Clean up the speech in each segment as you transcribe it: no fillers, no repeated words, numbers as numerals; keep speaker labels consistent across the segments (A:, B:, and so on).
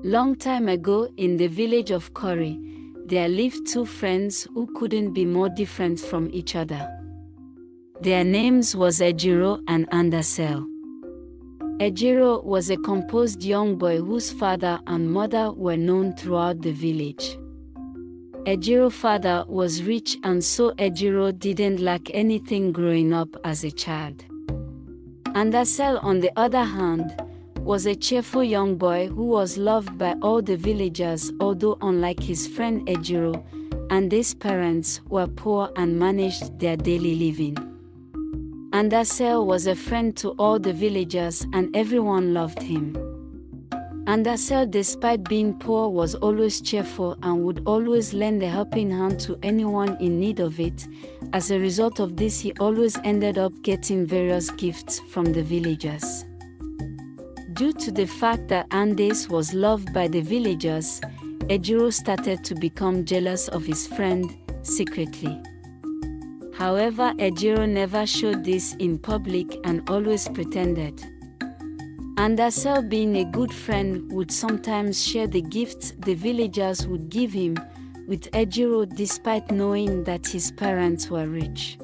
A: Long time ago, in the village of Kori, there lived two friends who couldn't be more different from each other. Their names was Ejiro and ANDASE. Ejiro was a composed young boy whose father and mother were known throughout the village. Ejiro's father was rich, and so Ejiro didn't lack anything growing up as a child. ANDASE, on the other hand, was a cheerful young boy who was loved by all the villagers, although unlike his friend Ejiro, ANDASE's parents were poor and managed their daily living. ANDASE was a friend to all the villagers and everyone loved him. ANDASE, despite being poor, was always cheerful and would always lend a helping hand to anyone in need of it. As a result of this, he always ended up getting various gifts from the villagers. Due to the fact that ANDASE was loved by the villagers, Ejiro started to become jealous of his friend, secretly. However, Ejiro never showed this in public and always pretended. ANDASE, being a good friend, would sometimes share the gifts the villagers would give him with Ejiro, despite knowing that his parents were rich.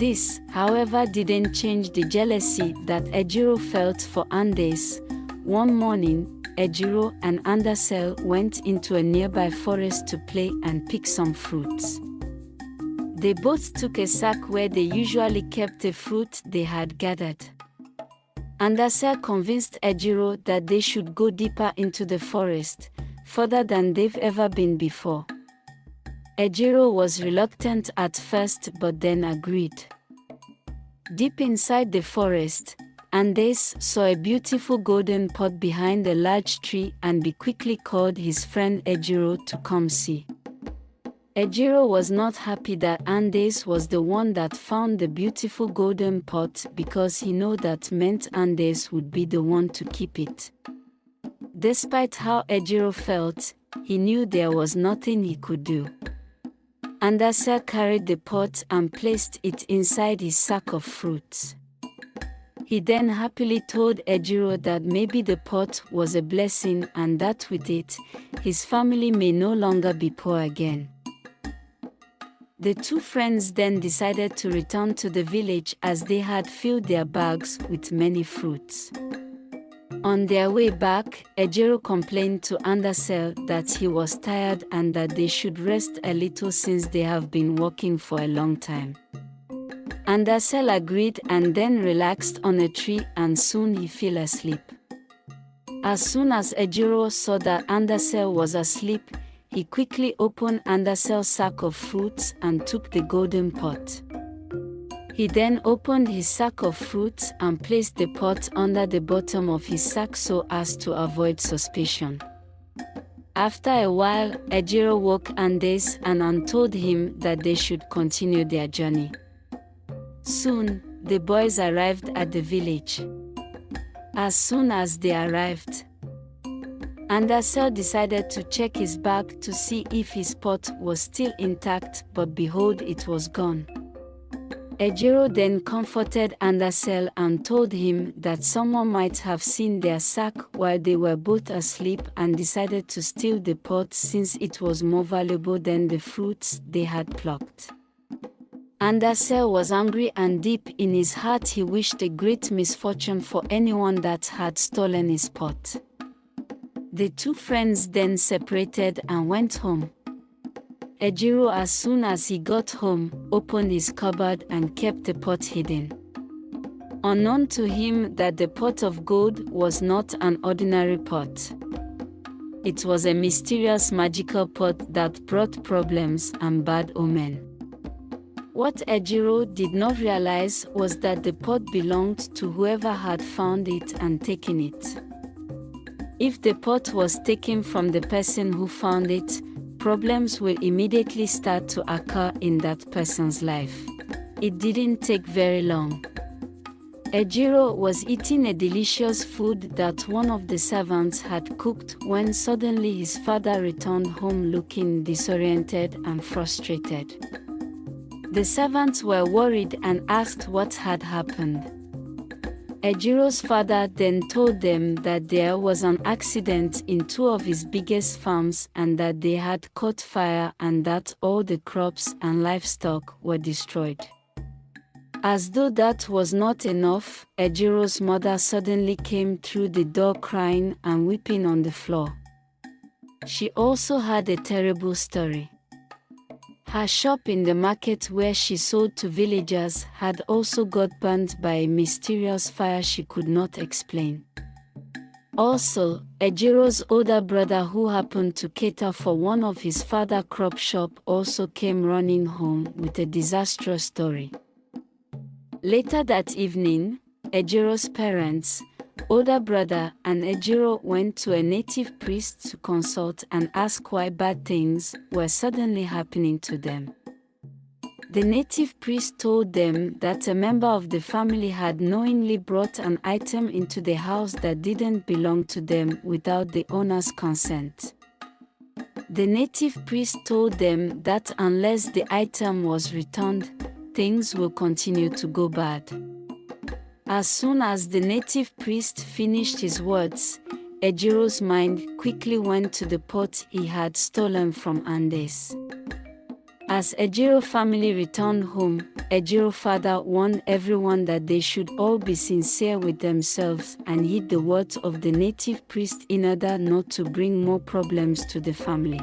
A: This, however, didn't change the jealousy that Ejiro felt for ANDASE. One morning, Ejiro and ANDASE went into a nearby forest to play and pick some fruits. They both took a sack where they usually kept the fruit they had gathered. ANDASE convinced Ejiro that they should go deeper into the forest, further than they've ever been before. Ejiro was reluctant at first but then agreed. Deep inside the forest, ANDASE saw a beautiful golden pot behind a large tree and he quickly called his friend Ejiro to come see. Ejiro was not happy that ANDASE was the one that found the beautiful golden pot because he knew that meant ANDASE would be the one to keep it. Despite how Ejiro felt, he knew there was nothing he could do. ANDASE carried the pot and placed it inside his sack of fruits. He then happily told Ejiro that maybe the pot was a blessing and that with it, his family may no longer be poor again. The two friends then decided to return to the village as they had filled their bags with many fruits. On their way back, Ejiro complained to ANDASE that he was tired and that they should rest a little since they have been walking for a long time. ANDASE agreed and then relaxed on a tree, and soon he fell asleep. As soon as Ejiro saw that ANDASE was asleep, he quickly opened ANDASE's sack of fruits and took the golden pot. He then opened his sack of fruits and placed the pot under the bottom of his sack so as to avoid suspicion. After a while, Ejiro woke ANDASE and told him that they should continue their journey. Soon, the boys arrived at the village. As soon as they arrived, ANDASE decided to check his bag to see if his pot was still intact, but behold, it was gone. Ejiro then comforted ANDASE and told him that someone might have seen their sack while they were both asleep and decided to steal the pot since it was more valuable than the fruits they had plucked. ANDASE was angry and deep in his heart he wished a great misfortune for anyone that had stolen his pot. The two friends then separated and went home. Ejiro, as soon as he got home, opened his cupboard and kept the pot hidden. Unknown to him that the pot of gold was not an ordinary pot. It was a mysterious magical pot that brought problems and bad omen. What Ejiro did not realize was that the pot belonged to whoever had found it and taken it. If the pot was taken from the person who found it, problems will immediately start to occur in that person's life. It didn't take very long. Ejiro was eating a delicious food that one of the servants had cooked when suddenly his father returned home looking disoriented and frustrated. The servants were worried and asked what had happened. Ejiro's father then told them that there was an accident in two of his biggest farms and that they had caught fire and that all the crops and livestock were destroyed. As though that was not enough, Ejiro's mother suddenly came through the door crying and weeping on the floor. She also had a terrible story. Her shop in the market where she sold to villagers had also got burnt by a mysterious fire she could not explain. Also, Ejiro's older brother, who happened to cater for one of his father's crop shop, also came running home with a disastrous story. Later that evening, Ejiro's parents, older brother and Ejiro went to a native priest to consult and ask why bad things were suddenly happening to them. The native priest told them that a member of the family had knowingly brought an item into the house that didn't belong to them without the owner's consent. The native priest told them that unless the item was returned, things will continue to go bad. As soon as the native priest finished his words, Ejiro's mind quickly went to the pot he had stolen from ANDASE. As Ejiro family returned home, Ejiro's father warned everyone that they should all be sincere with themselves and heed the words of the native priest in order not to bring more problems to the family.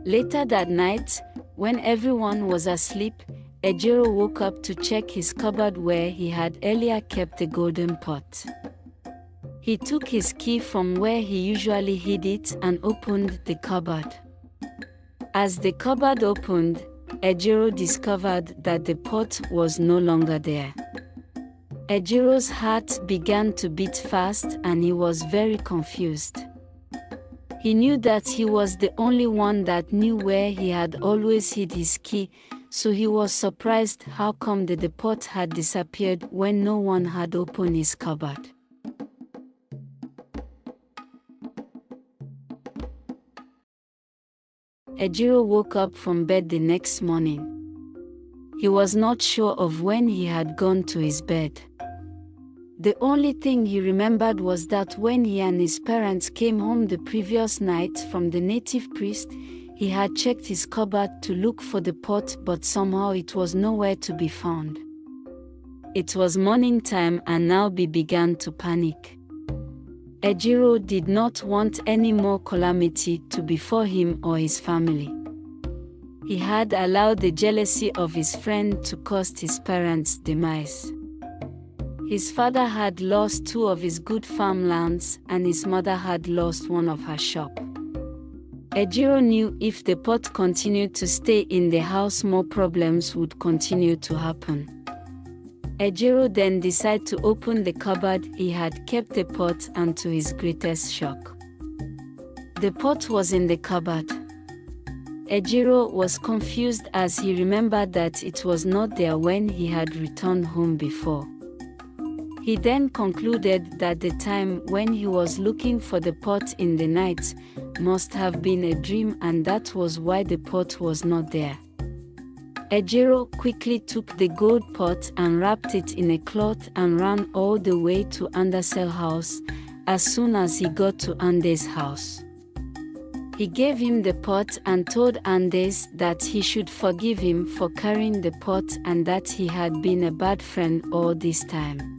A: Later that night, when everyone was asleep, Ejiro woke up to check his cupboard where he had earlier kept the golden pot. He took his key from where he usually hid it and opened the cupboard. As the cupboard opened, Ejiro discovered that the pot was no longer there. Ejiro's heart began to beat fast and he was very confused. He knew that he was the only one that knew where he had always hid his key, so he was surprised how come the pot had disappeared when no one had opened his cupboard. Ejiro woke up from bed the next morning. He was not sure of when he had gone to his bed. The only thing he remembered was that when he and his parents came home the previous night from the native priest, he had checked his cupboard to look for the pot, but somehow it was nowhere to be found. It was morning time and now he began to panic. Ejiro did not want any more calamity to befall him or his family. He had allowed the jealousy of his friend to cause his parents' demise. His father had lost 2 of his good farmlands and his mother had lost one of her shop. Ejiro knew if the pot continued to stay in the house, more problems would continue to happen. Ejiro then decided to open the cupboard he had kept the pot, and to his greatest shock, the pot was in the cupboard. Ejiro was confused as he remembered that it was not there when he had returned home before. He then concluded that the time when he was looking for the pot in the night must have been a dream, and that was why the pot was not there. Ejiro quickly took the gold pot and wrapped it in a cloth and ran all the way to ANDASE's house. As soon as he got to ANDASE's house, he gave him the pot and told ANDASE that he should forgive him for carrying the pot and that he had been a bad friend all this time.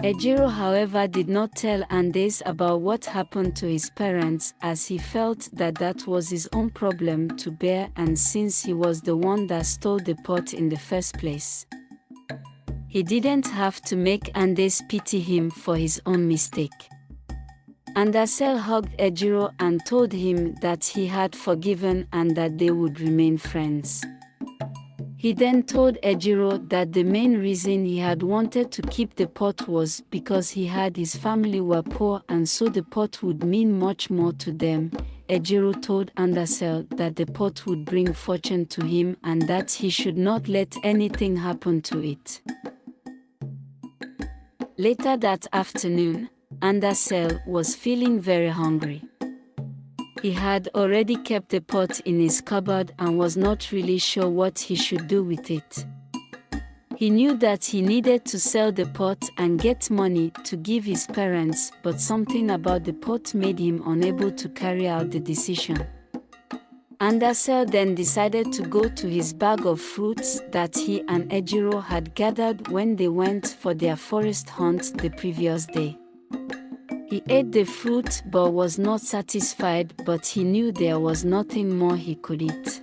A: Ejiro, however, did not tell ANDASE about what happened to his parents, as he felt that that was his own problem to bear, and since he was the one that stole the pot in the first place, he didn't have to make ANDASE pity him for his own mistake. ANDASE hugged Ejiro and told him that he had forgiven and that they would remain friends. He then told Ejiro that the main reason he had wanted to keep the pot was because he had his family were poor and so the pot would mean much more to them. Ejiro told ANDASE that the pot would bring fortune to him and that he should not let anything happen to it. Later that afternoon, ANDASE was feeling very hungry. He had already kept the pot in his cupboard and was not really sure what he should do with it. He knew that he needed to sell the pot and get money to give his parents, but something about the pot made him unable to carry out the decision. ANDASE then decided to go to his bag of fruits that he and Ejiro had gathered when they went for their forest hunt the previous day. He ate the fruit but was not satisfied, but he knew there was nothing more he could eat.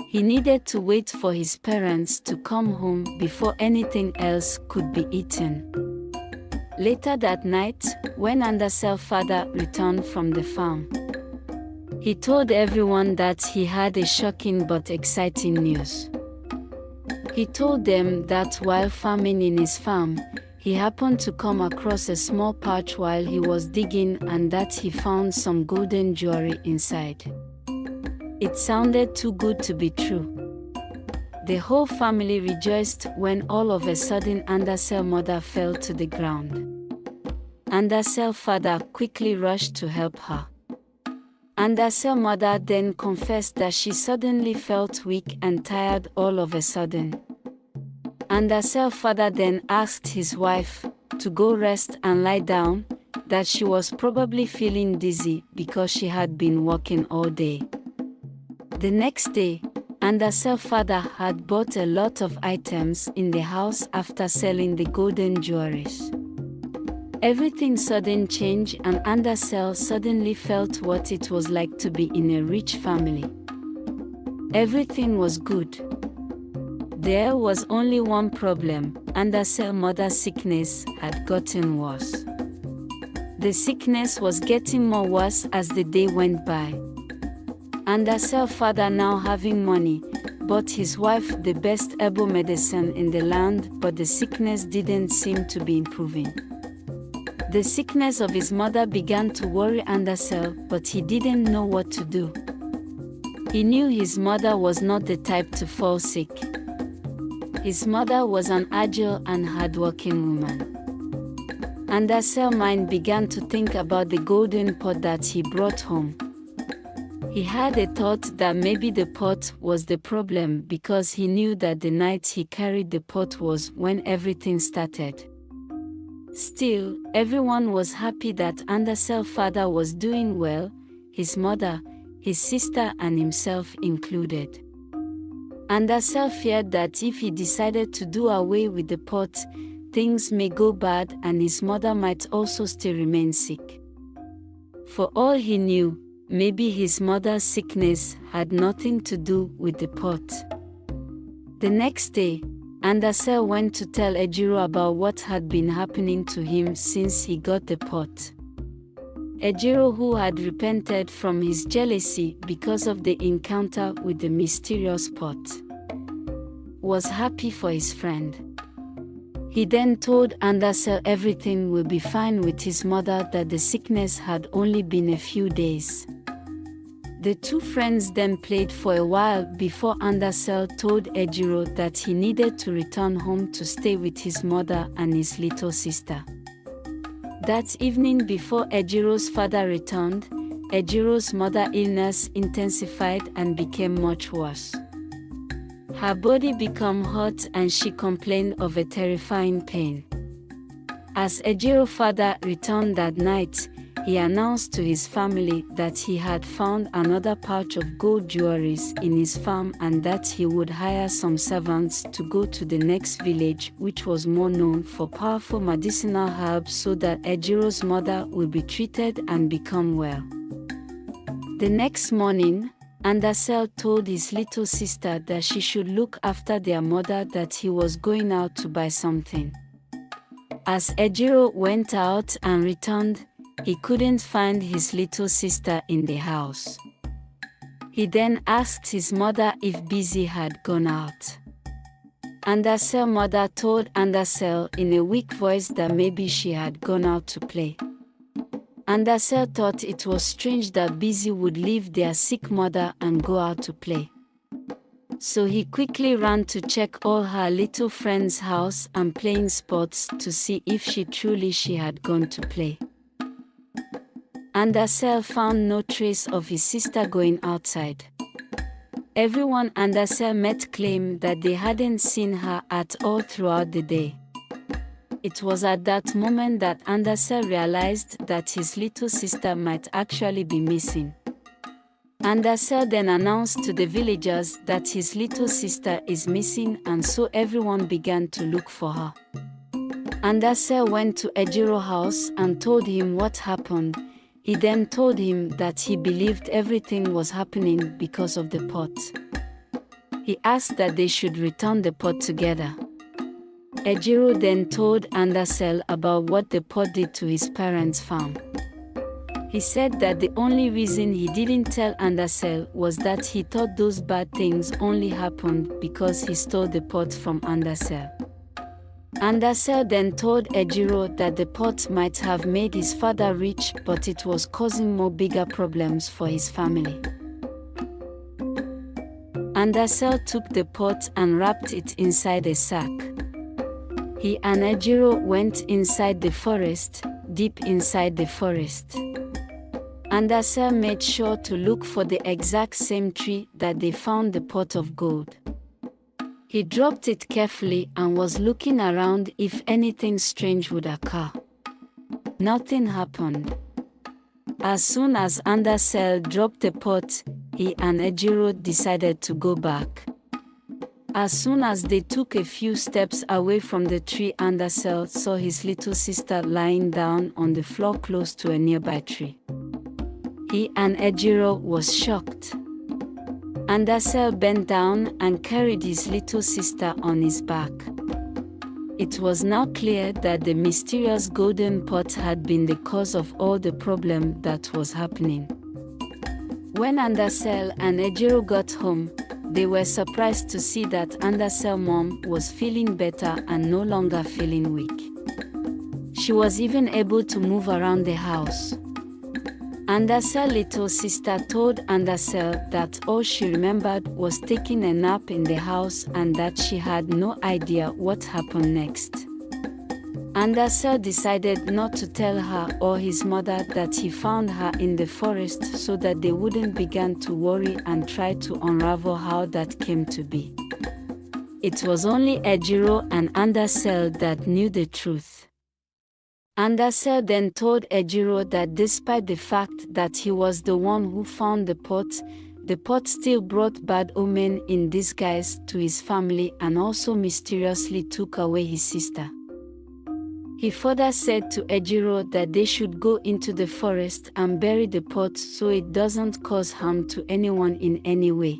A: He needed to wait for his parents to come home before anything else could be eaten. Later that night, when ANDASE's father returned from the farm, he told everyone that he had a shocking but exciting news. He told them that while farming in his farm, he happened to come across a small pouch while he was digging and that he found some golden jewelry inside. It sounded too good to be true. The whole family rejoiced when all of a sudden ANDASE's mother fell to the ground. ANDASE's father quickly rushed to help her. ANDASE's mother then confessed that she suddenly felt weak and tired all of a sudden. ANDASE's father then asked his wife to go rest and lie down, that she was probably feeling dizzy because she had been working all day. The next day, ANDASE's father had bought a lot of items in the house after selling the golden jewelries. Everything suddenly changed and ANDASE suddenly felt what it was like to be in a rich family. Everything was good. There was only one problem: ANDASE's mother's sickness had gotten worse. The sickness was getting more worse as the day went by. ANDASE's father, now having money, bought his wife the best herbal medicine in the land, but the sickness didn't seem to be improving. The sickness of his mother began to worry ANDASE, but he didn't know what to do. He knew his mother was not the type to fall sick. His mother was an agile and hardworking woman. ANDASE's mind began to think about the golden pot that he brought home. He had a thought that maybe the pot was the problem because he knew that the night he carried the pot was when everything started. Still, everyone was happy that ANDASE's father was doing well, his mother, his sister and himself included. ANDASE feared that if he decided to do away with the pot, things may go bad and his mother might also still remain sick. For all he knew, maybe his mother's sickness had nothing to do with the pot. The next day, ANDASE went to tell Ejiro about what had been happening to him since he got the pot. Ejiro, who had repented from his jealousy because of the encounter with the mysterious pot, was happy for his friend. He then told ANDASE everything will be fine with his mother, that the sickness had only been a few days. The two friends then played for a while before ANDASE told Ejiro that he needed to return home to stay with his mother and his little sister. That evening, before Ejiro's father returned, Ejiro's mother's illness intensified and became much worse. Her body became hot and she complained of a terrifying pain. As Ejiro's father returned that night, he announced to his family that he had found another pouch of gold jewelries in his farm and that he would hire some servants to go to the next village, which was more known for powerful medicinal herbs, so that Ejiro's mother would be treated and become well. The next morning, ANDASE told his little sister that she should look after their mother, that he was going out to buy something. As Ejiro went out and returned, he couldn't find his little sister in the house. He then asked his mother if Busy had gone out. ANDASE's mother told ANDASE in a weak voice that maybe she had gone out to play. ANDASE thought it was strange that Busy would leave their sick mother and go out to play. So he quickly ran to check all her little friend's house and playing spots to see if she had gone to play. ANDASE found no trace of his sister going outside. Everyone ANDASE met claimed that they hadn't seen her at all throughout the day. It was at that moment that ANDASE realized that his little sister might actually be missing. ANDASE then announced to the villagers that his little sister is missing, and so everyone began to look for her. ANDASE went to Ejiro's house and told him what happened. He then told him that he believed everything was happening because of the pot. He asked that they should return the pot together. Ejiro then told ANDASE about what the pot did to his parents' farm. He said that the only reason he didn't tell ANDASE was that he thought those bad things only happened because he stole the pot from ANDASE. ANDASE then told Ejiro that the pot might have made his father rich, but it was causing more bigger problems for his family. ANDASE took the pot and wrapped it inside a sack. He and Ejiro went inside the forest, deep inside the forest. ANDASE made sure to look for the exact same tree that they found the pot of gold. He dropped it carefully and was looking around if anything strange would occur. Nothing happened. As soon as ANDASE dropped the pot, he and Ejiro decided to go back. As soon as they took a few steps away from the tree, ANDASE saw his little sister lying down on the floor close to a nearby tree. He and Ejiro was shocked. ANDASE bent down and carried his little sister on his back. It was now clear that the mysterious golden pot had been the cause of all the problem that was happening. When ANDASE and Ejiro got home, they were surprised to see that ANDASE's mom was feeling better and no longer feeling weak. She was even able to move around the house. ANDASE's little sister told ANDASE that all she remembered was taking a nap in the house and that she had no idea what happened next. ANDASE decided not to tell her or his mother that he found her in the forest so that they wouldn't begin to worry and try to unravel how that came to be. It was only Ejiro and ANDASE that knew the truth. ANDASE then told Ejiro that despite the fact that he was the one who found the pot still brought bad omen in disguise to his family and also mysteriously took away his sister. He further said to Ejiro that they should go into the forest and bury the pot so it doesn't cause harm to anyone in any way.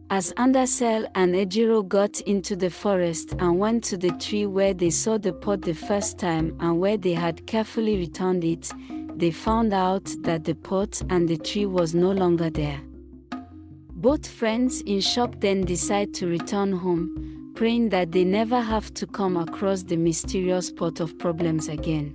A: As ANDASE and Ejiro got into the forest and went to the tree where they saw the pot the first time and where they had carefully returned it, they found out that the pot and the tree was no longer there. Both friends in shock then decide to return home, praying that they never have to come across the mysterious pot of problems again.